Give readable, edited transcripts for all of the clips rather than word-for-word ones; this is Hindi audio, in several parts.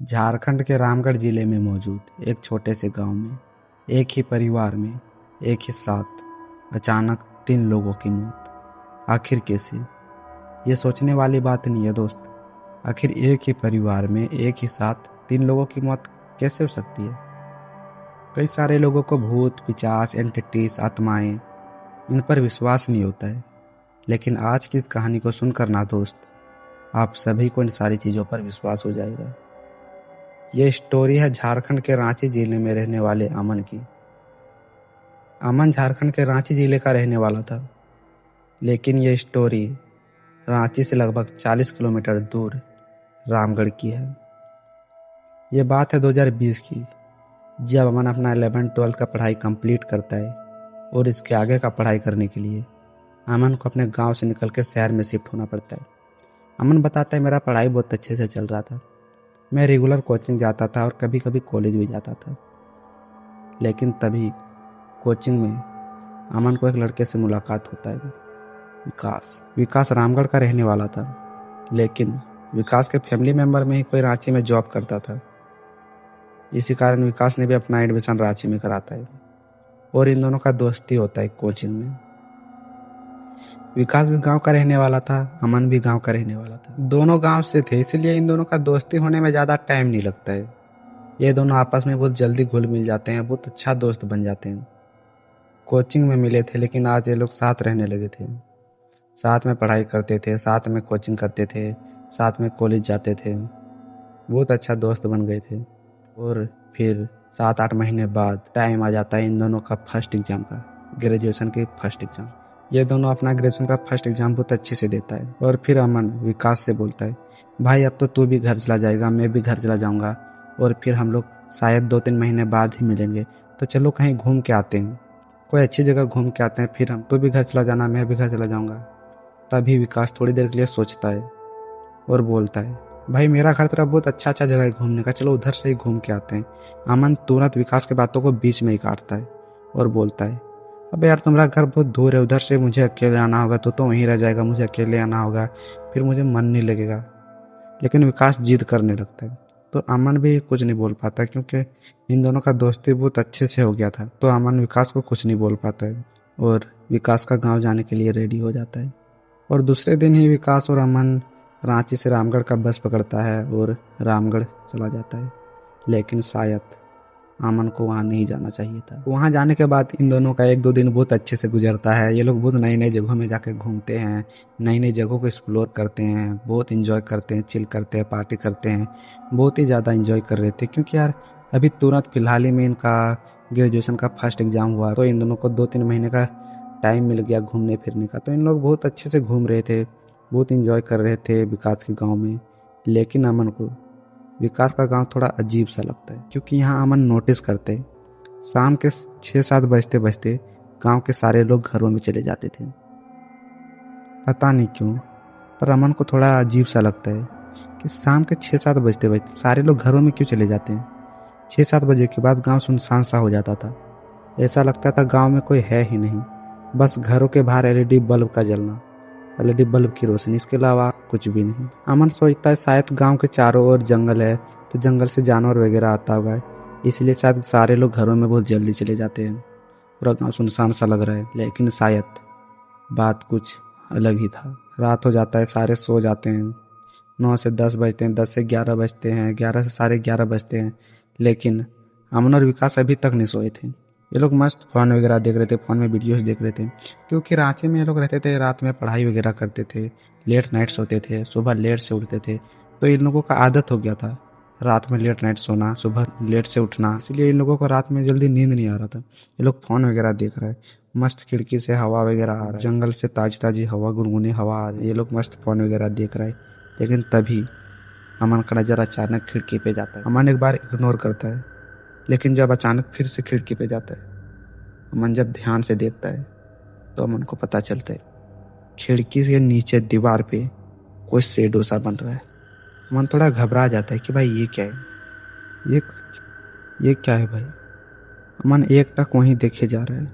झारखंड के रामगढ़ जिले में मौजूद एक छोटे से गांव में एक ही परिवार में एक ही साथ अचानक 3 लोगों की मौत। आखिर कैसे? ये सोचने वाली बात नहीं है दोस्त। आखिर एक ही परिवार में एक ही साथ 3 लोगों की मौत कैसे हो सकती है? कई सारे लोगों को भूत, पिशाच, एंटिटीज, आत्माएं इन पर विश्वास नहीं होता है, लेकिन आज की इस कहानी को सुनकर ना दोस्त, आप सभी को इन सारी चीज़ों पर विश्वास हो जाएगा। ये स्टोरी है झारखंड के रांची जिले में रहने वाले अमन की। अमन झारखंड के रांची जिले का रहने वाला था, लेकिन ये स्टोरी रांची से लगभग 40 किलोमीटर दूर रामगढ़ की है। ये बात है 2020 की, जब अमन अपना 11-12 का पढ़ाई कंप्लीट करता है और इसके आगे का पढ़ाई करने के लिए अमन को अपने गांव से निकल के शहर में शिफ्ट होना पड़ता है। अमन बताता है, मेरा पढ़ाई बहुत अच्छे से चल रहा था, मैं रेगुलर कोचिंग जाता था और कभी कभी कॉलेज भी जाता था। लेकिन तभी कोचिंग में अमन को एक लड़के से मुलाकात होता है, विकास रामगढ़ का रहने वाला था, लेकिन विकास के फैमिली मेंबर में ही कोई रांची में जॉब करता था। इसी कारण विकास ने भी अपना एडमिशन रांची में कराता है और इन दोनों का दोस्ती होता है कोचिंग में। विकास भी गांव का रहने वाला था, अमन भी गांव का रहने वाला था। दोनों गांव से थे, इसलिए इन दोनों का दोस्ती होने में ज़्यादा टाइम नहीं लगता है। ये दोनों आपस में बहुत जल्दी घुल मिल जाते हैं, बहुत अच्छा दोस्त बन जाते हैं। कोचिंग में मिले थे, लेकिन आज ये लोग साथ रहने लगे थे। साथ में पढ़ाई करते थे, साथ में कोचिंग करते थे, साथ में कॉलेज जाते थे। बहुत अच्छा दोस्त बन गए थे। और फिर 7-8 महीने बाद टाइम आ जाता है इन दोनों का फर्स्ट एग्जाम का, ग्रेजुएशन के फर्स्ट एग्जाम। ये दोनों अपना ग्रेजुएशन का फर्स्ट एग्जाम बहुत अच्छे से देता है। और फिर अमन विकास से बोलता है, भाई अब तो तू भी घर चला जाएगा, मैं भी घर चला जाऊंगा, और फिर हम लोग शायद 2-3 महीने बाद ही मिलेंगे, तो चलो कहीं घूम के आते हैं, कोई अच्छी जगह घूम के आते हैं, फिर हम तू भी घर चला जाना, मैं भी घर चला जाऊंगा। तभी विकास थोड़ी देर के लिए सोचता है और बोलता है, भाई मेरा घर तेरा बहुत अच्छा जगह है घूमने का, चलो उधर से ही घूम के आते हैं। अमन तुरंत विकास की बातों को बीच में ही काटता है और बोलता है, अबे यार तुम्हारा घर बहुत दूर है, उधर से मुझे अकेले आना होगा, तो वहीं रह जाएगा, मुझे अकेले आना होगा, फिर मुझे मन नहीं लगेगा। लेकिन विकास जिद करने लगता है, तो अमन भी कुछ नहीं बोल पाता, क्योंकि इन दोनों का दोस्ती बहुत अच्छे से हो गया था। तो अमन विकास को कुछ नहीं बोल पाता है और विकास का गाँव जाने के लिए रेडी हो जाता है। और दूसरे दिन ही विकास और अमन रांची से रामगढ़ का बस पकड़ता है और रामगढ़ चला जाता है। लेकिन शायद अमन को वहाँ नहीं जाना चाहिए था। वहाँ जाने के बाद इन दोनों का 1-2 दिन बहुत अच्छे से गुजरता है। ये लोग बहुत नई जगहों में जाकर घूमते हैं, नई जगहों को एक्सप्लोर करते हैं, बहुत इंजॉय करते हैं, चिल करते हैं, पार्टी करते हैं। बहुत ही ज़्यादा इंजॉय कर रहे थे, क्योंकि यार अभी तुरंत फिलहाल ही में इनका ग्रेजुएशन का फर्स्ट एग्जाम हुआ, तो इन दोनों को 2-3 महीने का टाइम मिल गया घूमने फिरने का। तो इन लोग बहुत अच्छे से घूम रहे थे, बहुत इंजॉय कर रहे थे विकास के गाँव में। लेकिन अमन को विकास का गांव थोड़ा अजीब सा लगता है, क्योंकि यहाँ अमन नोटिस करते शाम के 6-7 बजते बजते गांव के सारे लोग घरों में चले जाते थे। पता नहीं क्यों, पर अमन को थोड़ा अजीब सा लगता है कि शाम के 6-7 बजते बजते सारे लोग घरों में क्यों चले जाते हैं। 6-7 बजे के बाद गांव सुनसान सा हो जाता था। ऐसा लगता था गांव में कोई है ही नहीं, बस घरों के बाहर एलईडी बल्ब का जलना, एलईडी बल्ब की रोशनी, इसके अलावा कुछ भी नहीं। अमन सोचता है शायद गांव के चारों ओर जंगल है, तो जंगल से जानवर वगैरह आता होगा, इसलिए शायद सारे लोग घरों में बहुत जल्दी चले जाते हैं, पूरा गांव सुनसान सा लग रहा है। लेकिन शायद बात कुछ अलग ही था। रात हो जाता है, सारे सो जाते हैं, 9 से 10 बजते हैं, 10 से 11 बजते हैं, 11 से 11:30 बजते हैं, लेकिन अमन और विकास अभी तक नहीं सोए थे। ये लोग मस्त फोन वगैरह देख रहे थे, फोन में वीडियोस देख रहे थे, क्योंकि रांची में ये लोग रहते थे, रात में पढ़ाई वगैरह करते थे, लेट नाइट सोते थे, सुबह लेट से उठते थे। तो इन लोगों का आदत हो गया था रात में लेट नाइट सोना, सुबह लेट से उठना, इसलिए इन लोगों को रात में जल्दी नींद नहीं आ रहा था। ये लोग फोन वगैरह देख रहे हैं, मस्त खिड़की से हवा वगैरह आ रहा है, जंगल से ताजी हवा, गुनगुनी हवा आ रही है, ये लोग मस्त फोन वगैरह देख रहे हैं। लेकिन तभी अमन का नजर अचानक खिड़की पे जाता है। अमन एक बार इग्नोर करता है, लेकिन जब अचानक फिर से खिड़की पे जाता है, अमन जब ध्यान से देखता है, तो अमन को पता चलता है खिड़की से नीचे दीवार पे कोई शेडो सा बन रहा है। अमन थोड़ा घबरा जाता है कि भाई ये क्या है, ये क्या है भाई। अमन एकटक वहीं देखे जा रहा है।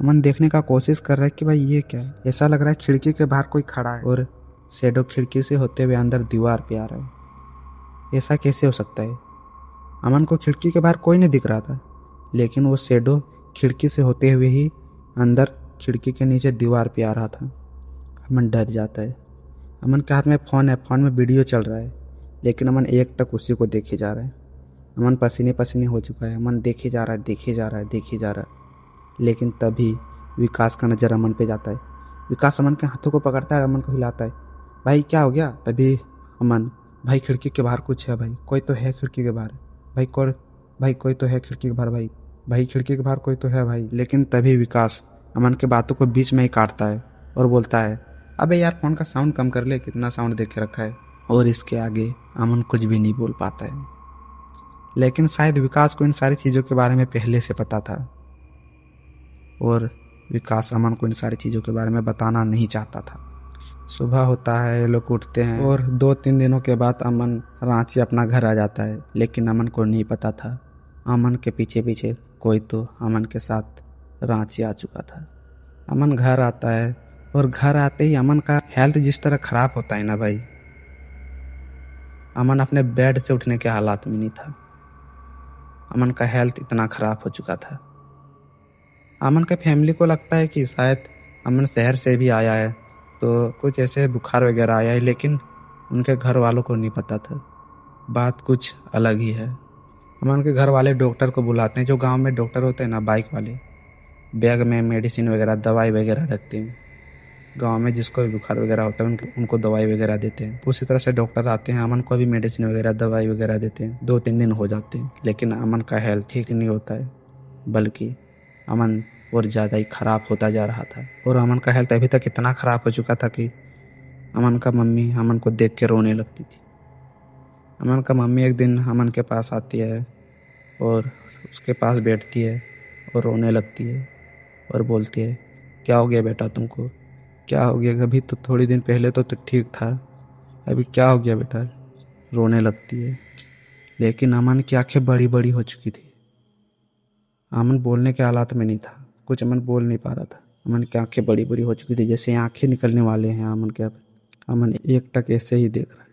अमन देखने का कोशिश कर रहा है कि भाई ये क्या है। ऐसा लग रहा है खिड़की के बाहर कोई खड़ा है और शेडो खिड़की से होते हुए अंदर दीवार पे आ रहा है। ऐसा कैसे हो सकता है? अमन को खिड़की के बाहर कोई नहीं दिख रहा था, लेकिन वो शेडो खिड़की से होते हुए ही अंदर खिड़की के नीचे दीवार पे आ रहा था। अमन डर जाता है। अमन के हाथ में फ़ोन है, फ़ोन में वीडियो चल रहा है, लेकिन अमन एक टक उसी को देखे जा रहा है। अमन पसीने पसीने हो चुका है। अमन देखे जा रहा है, देखे जा रहा है, देखे जा रहा है। लेकिन तभी विकास का नज़र अमन पे जाता है। विकास अमन के हाथों को पकड़ता है, अमन को हिलाता है। भाई क्या हो गया? तभी अमन, भाई खिड़की के बाहर कुछ है, भाई कोई तो है खिड़की के बाहर, भाई कोई तो है खिड़की के बाहर, भाई खिड़की के बाहर कोई तो है भाई। लेकिन तभी विकास अमन के बातों को बीच में ही काटता है और बोलता है, अबे यार फ़ोन का साउंड कम कर ले, कितना साउंड देख के रखा है। और इसके आगे अमन कुछ भी नहीं बोल पाता है। लेकिन शायद विकास को इन सारी चीज़ों के बारे में पहले से पता था और विकास अमन को इन सारी चीज़ों के बारे में बताना नहीं चाहता था। सुबह होता है, ये लोग उठते हैं और 2-3 दिनों के बाद अमन रांची अपना घर आ जाता है। लेकिन अमन को नहीं पता था अमन के पीछे पीछे कोई तो अमन के साथ रांची आ चुका था। अमन घर आता है और घर आते ही अमन का हेल्थ जिस तरह ख़राब होता है ना भाई, अमन अपने बेड से उठने के हालात में नहीं था। अमन का हेल्थ इतना ख़राब हो चुका था। अमन के फैमिली को लगता है कि शायद अमन शहर से भी आया है तो कुछ ऐसे बुखार वगैरह आया है, लेकिन उनके घर वालों को नहीं पता था। बात कुछ अलग ही है। अमन के घर वाले डॉक्टर को बुलाते हैं, जो गांव में डॉक्टर होते हैं ना, बाइक वाले, बैग में मेडिसिन वगैरह दवाई वगैरह रखते हैं। गांव में जिसको भी बुखार वगैरह होता है उनको दवाई वगैरह देते हैं। उसी तरह से डॉक्टर आते हैं, अमन को भी मेडिसिन वगैरह दवाई वगैरह देते हैं। 2-3 दिन हो जाते हैं, लेकिन अमन का हेल्थ ठीक नहीं होता है, बल्कि अमन और ज़्यादा ही ख़राब होता जा रहा था। और अमन का हेल्थ अभी तक इतना ख़राब हो चुका था कि अमन का मम्मी अमन को देख के रोने लगती थी। अमन का मम्मी एक दिन अमन के पास आती है और उसके पास बैठती है और रोने लगती है और बोलती है, क्या हो गया बेटा तुमको? क्या हो गया? अभी तो थोड़ी दिन पहले तो ठीक था, अभी क्या हो गया बेटा? रोने लगती है। लेकिन अमन की आंखें बड़ी बड़ी हो चुकी थी। अमन बोलने के हालात में नहीं था, कुछ अमन बोल नहीं पा रहा था। अमन की आंखें बड़ी बड़ी हो चुकी थी, जैसे आंखें निकलने वाले हैं अमन के। अमन एक टक ऐसे ही देख रहा है।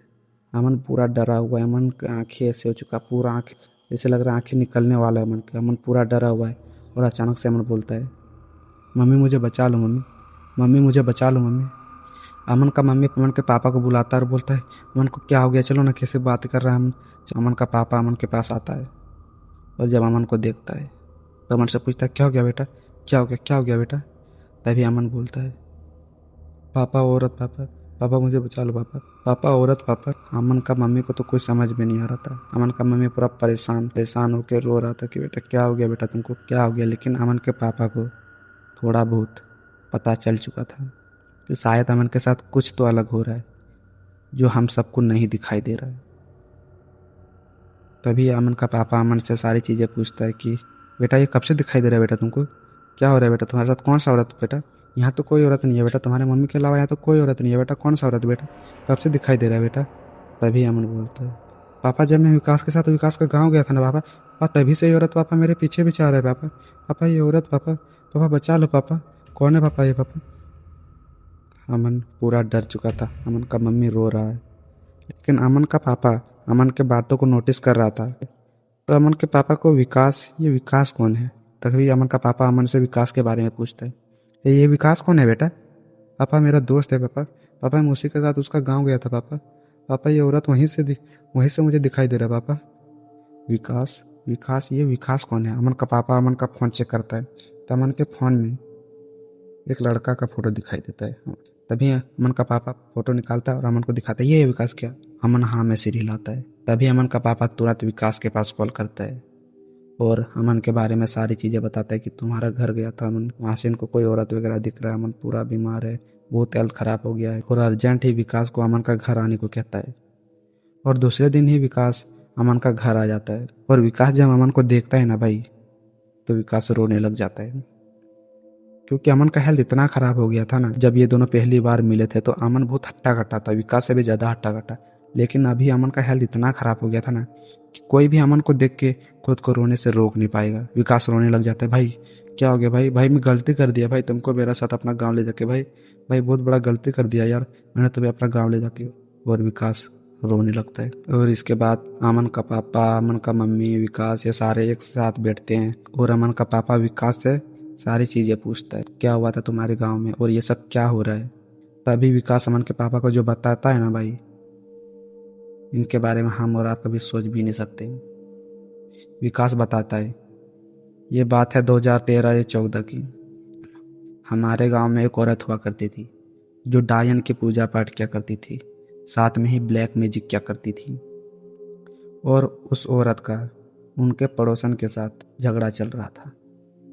अमन पूरा डरा हुआ है। अमन की आंखें ऐसे हो चुका, पूरा आंखें जैसे लग रहा है आंखें निकलने वाला है अमन के। अमन पूरा डरा हुआ है और अचानक से अमन बोलता है, मम्मी मुझे बचा लो, मम्मी मुझे बचा लो मम्मी। अमन का मम्मी अमन के पापा को बुलाता है और बोलता है, अमन को क्या हो गया, चलो ना, कैसे बात कर रहा है अमन। अमन का पापा अमन के पास आता है और जब अमन को देखता है तो अमन से पूछता है, क्या हो गया बेटा, क्या हो गया बेटा? तभी अमन बोलता है, पापा औरत, पापा मुझे बचा लो पापा औरत पापा। अमन का मम्मी को तो कुछ समझ में नहीं आ रहा था। अमन का मम्मी पूरा परेशान होकर रो रहा था कि बेटा क्या हो गया, बेटा तुमको क्या हो गया। लेकिन अमन के पापा को थोड़ा बहुत पता चल चुका था कि शायद अमन के साथ कुछ तो अलग हो रहा है जो हम सबको नहीं दिखाई दे रहा है। तभी अमन का पापा अमन से सारी चीज़ें पूछता है कि बेटा ये कब से दिखाई दे रहा है बेटा तुमको? क्या हो रहा है बेटा तुम्हारे साथ? कौन सा औरत बेटा? यहाँ तो कोई औरत नहीं है बेटा, तुम्हारे मम्मी के अलावा यहाँ तो कोई औरत नहीं है बेटा। कौन सा औरत बेटा? कब से दिखाई दे रहा है बेटा? तभी अमन बोलता है, पापा जब मैं विकास के साथ विकास का गाँव गया था ना पापा, तभी से ये औरत पापा मेरे पीछे पीछे आ रहा है पापा ये औरत पापा बचा लो पापा। कौन है पापा ये पापा? अमन पूरा डर चुका था। अमन का मम्मी रो रहा है, लेकिन अमन का पापा अमन के बातों को नोटिस कर रहा था। तो अमन के पापा को ये विकास कौन है? तभी अमन का पापा अमन से विकास के बारे में पूछता है, ये विकास कौन है बेटा? पापा मेरा दोस्त है पापा मैं उसी के साथ उसका गांव गया था पापा ये औरत वहीं से मुझे दिखाई दे रहा है पापा। विकास ये विकास कौन है? अमन का पापा अमन का फ़ोन चेक करता है तो अमन के फ़ोन में एक लड़का का फोटो दिखाई देता है। तभी अमन का पापा फोटो निकालता है और अमन को दिखाता है, ये है विकास क्या? अमन हाँ में सिर हिलाता है। तभी अमन का पापा तुरंत विकास के पास कॉल करता है और अमन के बारे में सारी चीज़ें बताता है कि तुम्हारा घर गया था अमन, वहाँ से इनको कोई औरत वगैरह दिख रहा है, अमन पूरा बीमार है, बहुत हेल्थ ख़राब हो गया है। और अर्जेंट ही विकास को अमन का घर आने को कहता है। और दूसरे दिन ही विकास अमन का घर आ जाता है। और विकास जब अमन को देखता है ना भाई, तो विकास रोने लग जाता है, क्योंकि अमन का हेल्थ इतना ख़राब हो गया था ना। जब ये दोनों पहली बार मिले थे तो अमन बहुत हट्टा कट्टा था, विकास से भी ज़्यादा हट्टा कट्टा। लेकिन अभी अमन का हेल्थ इतना ख़राब हो गया था ना कि कोई भी अमन को देख के खुद को रोने से रोक नहीं पाएगा। विकास रोने लग जाता है, भाई क्या हो गया भाई मैं गलती कर दिया भाई, तुमको मेरा साथ अपना गाँव ले जाके भाई बहुत बड़ा गलती कर दिया यार, मैंने तुम्हें अपना गाँव ले जाके। और विकास रोने लगता है। और इसके बाद अमन का पापा, अमन का मम्मी, विकास, ये सारे एक साथ बैठते हैं और अमन का पापा विकास से सारी चीजें पूछता है, क्या हुआ था तुम्हारे गांव में और ये सब क्या हो रहा है। तभी विकास अमन के पापा को जो बताता है ना भाई, इनके बारे में हम और आप कभी सोच भी नहीं सकते। विकास बताता है, ये बात है 2013 या 14 की। हमारे गांव में एक औरत हुआ करती थी जो डायन की पूजा पाठ किया करती थी, साथ में ही ब्लैक मैजिक किया करती थी। और उस औरत का उनके पड़ोसन के साथ झगड़ा चल रहा था।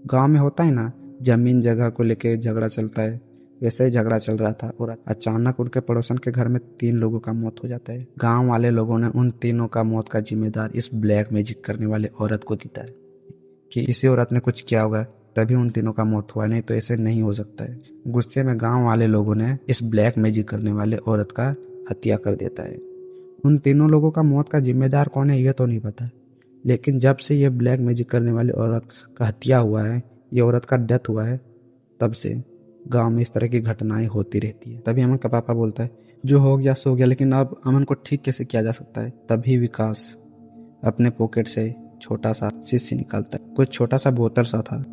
गांव में होता है ना, जमीन जगह को लेके झगड़ा चलता है, वैसे ही झगड़ा चल रहा था और अचानक उनके पड़ोसन के घर में 3 लोगों का मौत हो जाता है। गांव वाले लोगों ने उन तीनों का मौत का जिम्मेदार इस ब्लैक मैजिक करने वाले औरत को देता है कि इसी औरत ने कुछ किया होगा तभी उन तीनों का मौत हुआ, नहीं तो ऐसे नहीं हो सकता है। गुस्से में गांव वाले लोगों ने इस ब्लैक मैजिक करने वाले औरत का हत्या कर देता है। उन तीनों लोगों का मौत का जिम्मेदार कौन है ये तो नहीं पता, लेकिन जब से ये ब्लैक मैजिक करने वाली औरत का हत्या हुआ है, ये औरत का डेथ हुआ है, तब से गांव में इस तरह की घटनाएं होती रहती है। तभी अमन का पापा बोलता है, जो हो गया सो गया, लेकिन अब अमन को ठीक कैसे किया जा सकता है। तभी विकास अपने पॉकेट से छोटा सा शीशी निकालता है, कुछ छोटा सा बोतल सा था,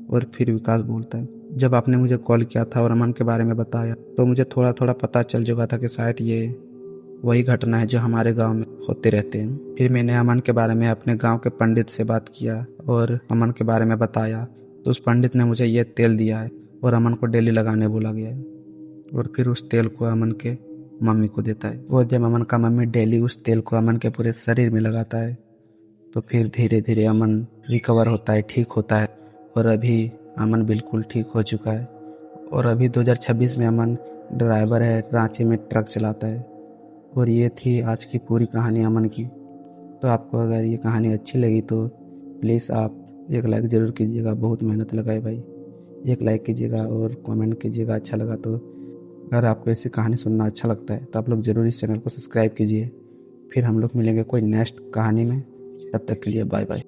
और फिर विकास बोलता है, जब आपने मुझे कॉल किया था और अमन के बारे में बताया तो मुझे थोड़ा थोड़ा पता चल चुका था कि शायद ये वही घटना है जो हमारे गांव में होते रहते हैं। फिर मैंने अमन के बारे में अपने गांव के पंडित से बात किया और अमन के बारे में बताया, तो उस पंडित ने मुझे ये तेल दिया है और अमन को डेली लगाने बोला गया है। और फिर उस तेल को अमन के मम्मी को देता है, और जब अमन का मम्मी डेली उस तेल को अमन के पूरे शरीर में लगाता है तो फिर धीरे धीरे अमन रिकवर होता है, ठीक होता है। और अभी अमन बिल्कुल ठीक हो चुका है और अभी 2026 में अमन ड्राइवर है, रांची में ट्रक चलाता है। और ये थी आज की पूरी कहानी अमन की। तो आपको अगर ये कहानी अच्छी लगी तो प्लीज़ आप एक लाइक ज़रूर कीजिएगा, बहुत मेहनत लगाए भाई, एक लाइक कीजिएगा और कमेंट कीजिएगा अच्छा लगा तो। अगर आपको ऐसी कहानी सुनना अच्छा लगता है तो आप लोग ज़रूर इस चैनल को सब्सक्राइब कीजिए। फिर हम लोग मिलेंगे कोई नेक्स्ट कहानी में, तब तक के लिए बाय बाय।